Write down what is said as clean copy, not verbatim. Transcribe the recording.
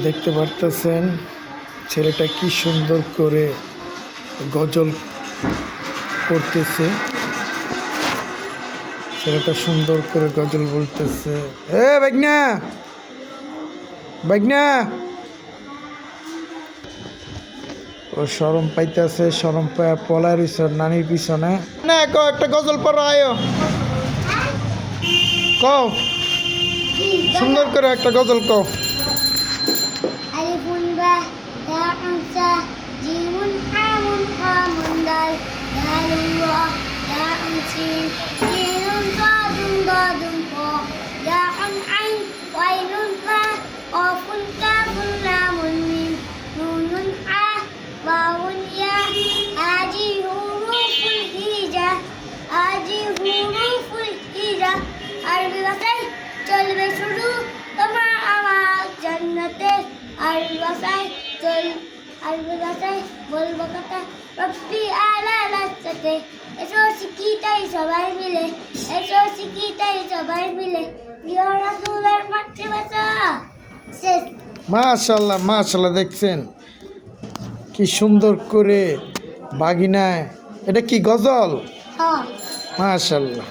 দেখতে পারতেছেন ছেলেটা কি সুন্দর করে গজল করতেছে। ছেলেটা সুন্দর করে গজল বলতেছে। বাইগনা বাইগনা, ও শরম পাইতেছে, শরম পায় পলায় রইছে নানির পিছনে। না একটা গজল পড়ো, আয়ো কও, সুন্দর করে একটা গজল কও। ألف باء تاء ثاء جيم حاء خاء دال دال واو تاء سين سين صاد ضاد قاف ياء عين غين فاء قاف كاف لام ميم نون حاء واو ياء هذه حروف الهجاء هذه حروف الهجاء عربي ভাষায় চলবে শুরু তোমার আমার জান্নাতে আরবি ভাষায় বলবো কথা রব্বি আলা লাসাতে। এসো শিখি তাই সবাই মিলে, এসো শিখি তাই সবাই মিলে, প্রিয় রাসূলের মাতৃভাষা শেষ। মাশাআল্লাহ মাশাআল্লাহ, দেখছেন কি সুন্দর করে বাগিনায়, এটা কি গজল? হ্যাঁ মাশাআল্লাহ।